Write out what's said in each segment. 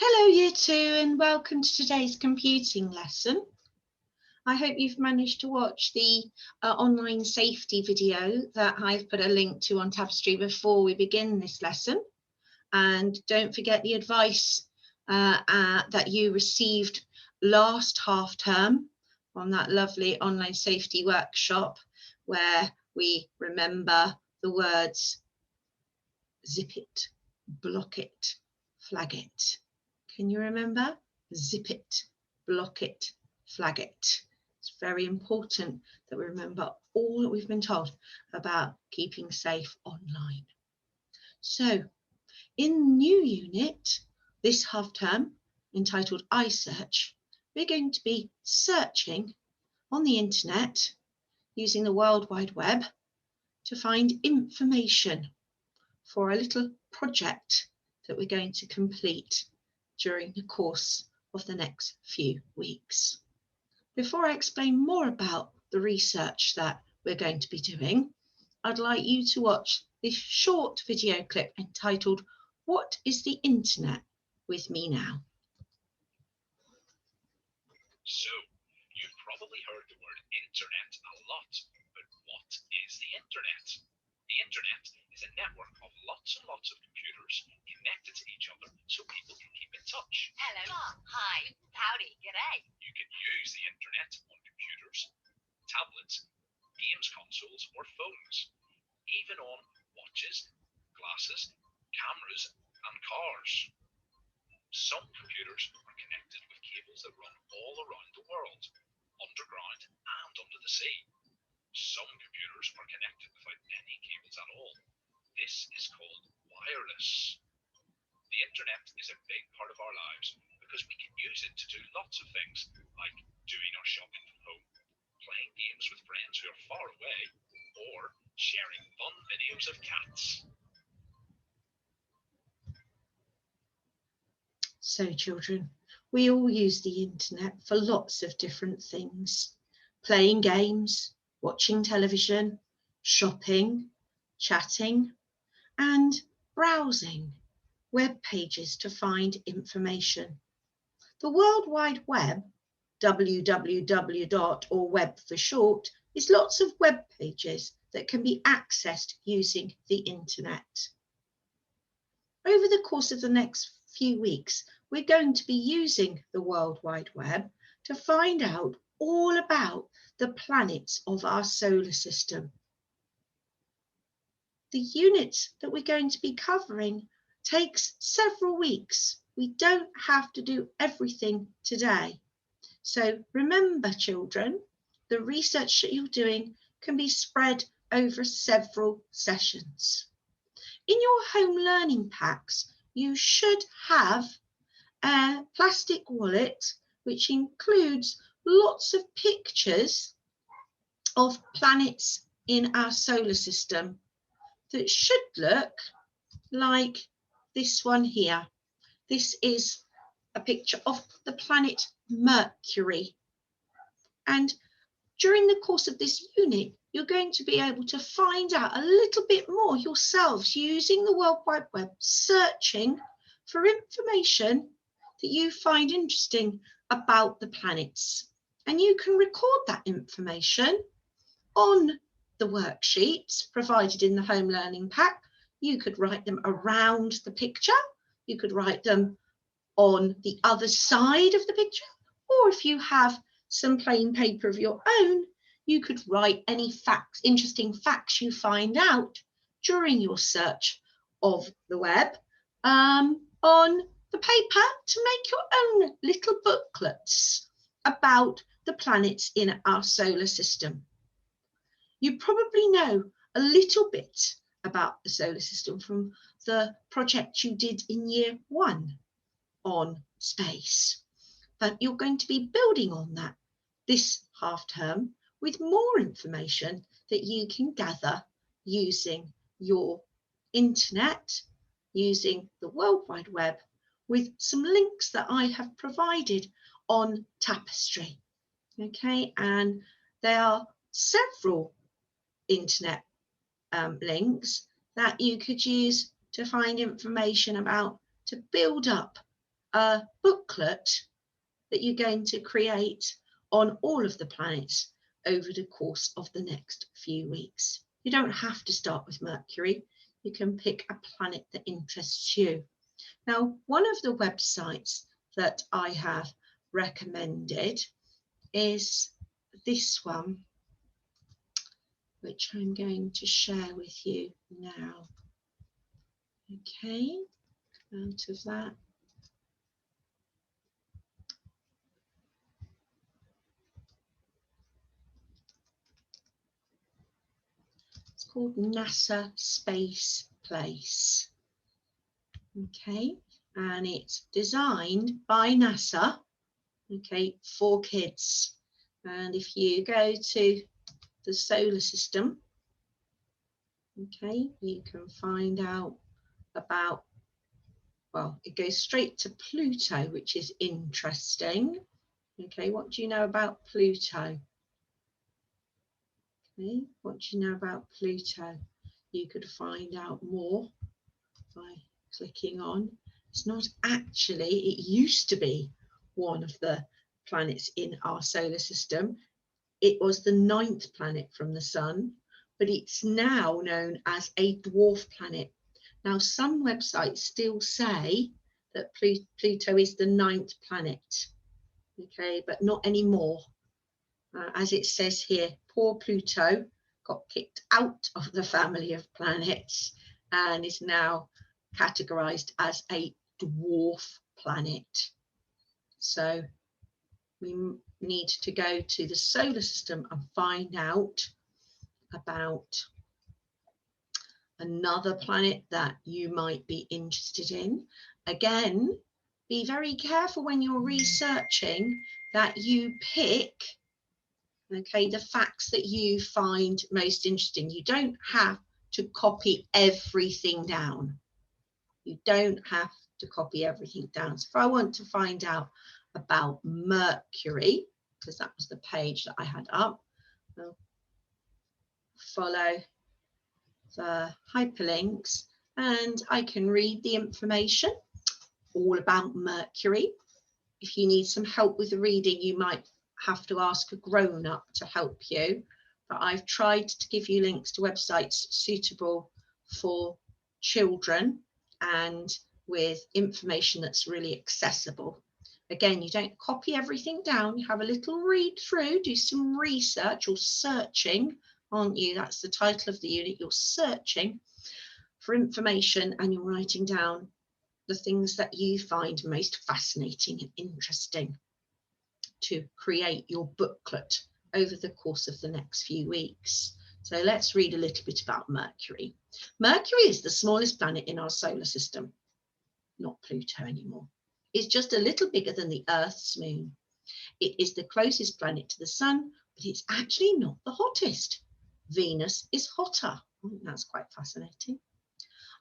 Hello Year 2 and welcome to today's computing lesson. I hope you've managed to watch the online safety video that I've put a link to on Tapestry before we begin this lesson. And don't forget the advice that you received last half term on that lovely online safety workshop where we remember the words zip it, block it, flag it. Can you remember? Zip it, block it, flag it. It's very important that we remember all that we've been told about keeping safe online. So in new unit, this half term, entitled iSearch, we're going to be searching on the internet using the World Wide Web to find information for a little project that we're going to complete during the course of the next few weeks. Before I explain more about the research that we're going to be doing, I'd like you to watch this short video clip entitled "What is the Internet?" with me now. So, you've probably heard the word internet a lot, but what is the internet? The internet is a network of lots and lots of computers connected to each other so people can keep in touch. Hello. Hi. Howdy. G'day. You can use the internet on computers, tablets, games consoles or phones, even on watches, glasses, cameras and cars. Some computers are connected with cables that run all around the world, underground and under the sea. Some computers are connected without any cables at all. This is called wireless. The internet is a big part of our lives because we can use it to do lots of things, like doing our shopping from home, playing games with friends who are far away, or sharing fun videos of cats. So children, we all use the internet for lots of different things. Playing games, watching television, shopping, chatting, and browsing web pages to find information. The World Wide Web, www. or web for short, is lots of web pages that can be accessed using the internet. Over the course of the next few weeks, we're going to be using the World Wide Web to find out all about the planets of our solar system. The units that we're going to be covering takes several weeks. We don't have to do everything today. So remember, children, the research that you're doing can be spread over several sessions. In your home learning packs, you should have a plastic wallet which includes lots of pictures of planets in our solar system that should look like this one here. This is a picture of the planet Mercury. And during the course of this unit, you're going to be able to find out a little bit more yourselves using the World Wide Web, searching for information that you find interesting about the planets. And you can record that information on the worksheets provided in the home learning pack. You could write them around the picture. You could write them on the other side of the picture. Or if you have some plain paper of your own, you could write any facts, interesting facts you find out during your search of the web on the paper to make your own little booklets about the planets in our solar system. You probably know a little bit about the solar system from the project you did in year 1 on space, but you're going to be building on that this half term with more information that you can gather using your internet, using the World Wide Web, with some links that I have provided on Tapestry. Okay, and there are several internet links that you could use to find information about, to build up a booklet that you're going to create on all of the planets over the course of the next few weeks. You don't have to start with Mercury. You can pick a planet that interests you. Now, one of the websites that I have recommended is this one, which I'm going to share with you now. Okay, out of that. It's called NASA Space Place. Okay, and it's designed by NASA, okay, for kids. And if you go to the solar system, okay, you can find out about, well, it goes straight to Pluto, which is interesting. Okay, what do you know about Pluto? Okay, what do you know about Pluto? You could find out more by clicking on. It's not actually, it used to be one of the planets in our solar system. It was the 9th planet from the sun, but it's now known as a dwarf planet. Now, some websites still say that Pluto is the 9th planet, okay, but not anymore. As it says here, poor Pluto got kicked out of the family of planets and is now categorized as a dwarf planet. So we need to go to the solar system and find out about another planet that you might be interested in. Again, be very careful when you're researching that you pick, okay, the facts that you find most interesting. You don't have to copy everything down. You don't have to copy everything down. So if I want to find out about Mercury, because that was the page that I had up, I'll follow the hyperlinks and I can read the information all about Mercury. If you need some help with the reading, you might have to ask a grown-up to help you, but I've tried to give you links to websites suitable for children and with information that's really accessible. Again, you don't copy everything down, you have a little read through, do some research or searching, aren't you? That's the title of the unit. You're searching for information and you're writing down the things that you find most fascinating and interesting to create your booklet over the course of the next few weeks. So let's read a little bit about Mercury. Mercury is the smallest planet in our solar system, not Pluto anymore. It's just a little bigger than the Earth's moon. It is the closest planet to the sun, but it's actually not the hottest. Venus is hotter. That's quite fascinating.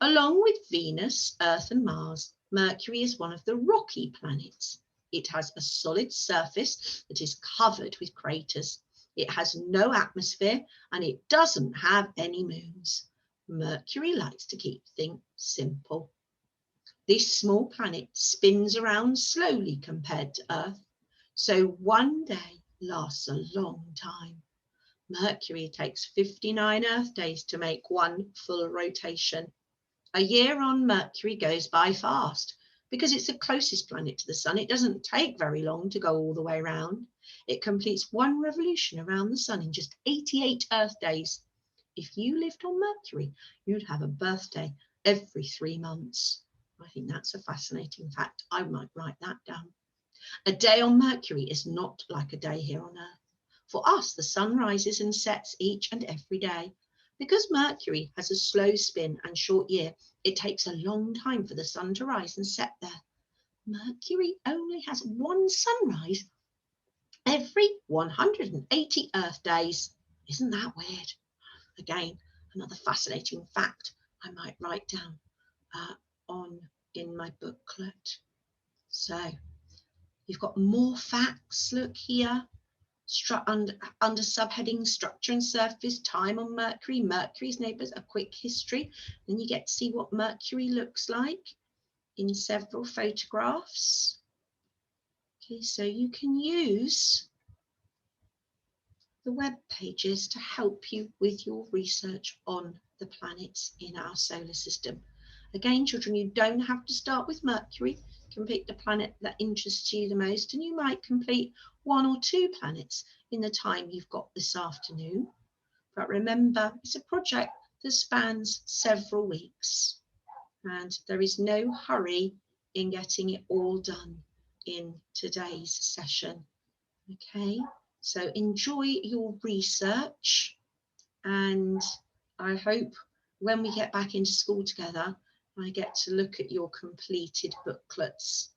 Along with Venus, Earth and Mars, Mercury is one of the rocky planets. It has a solid surface that is covered with craters. It has no atmosphere and it doesn't have any moons. Mercury likes to keep things simple. This small planet spins around slowly compared to Earth, so one day lasts a long time. Mercury takes 59 Earth days to make one full rotation. A year on Mercury goes by fast because it's the closest planet to the sun. It doesn't take very long to go all the way around. It completes one revolution around the sun in just 88 Earth days. If you lived on Mercury, you'd have a birthday every 3 months. I think that's a fascinating fact. I might write that down. A day on Mercury is not like a day here on Earth. For us, the sun rises and sets each and every day. Because Mercury has a slow spin and short year, it takes a long time for the sun to rise and set there. Mercury only has one sunrise every 180 Earth days. Isn't that weird? Again, another fascinating fact I might write down in my booklet. So you've got more facts. Look here. Under subheading structure and surface, time on Mercury, Mercury's neighbours, a quick history. Then you get to see what Mercury looks like. in several photographs. Okay, so you can use the web pages to help you with your research on the planets in our solar system. Again, children, you don't have to start with Mercury. You can pick the planet that interests you the most, and you might complete 1 or 2 planets in the time you've got this afternoon. But remember, it's a project that spans several weeks, and there is no hurry in getting it all done in today's session. Okay, so enjoy your research, and I hope when we get back into school together, I get to look at your completed booklets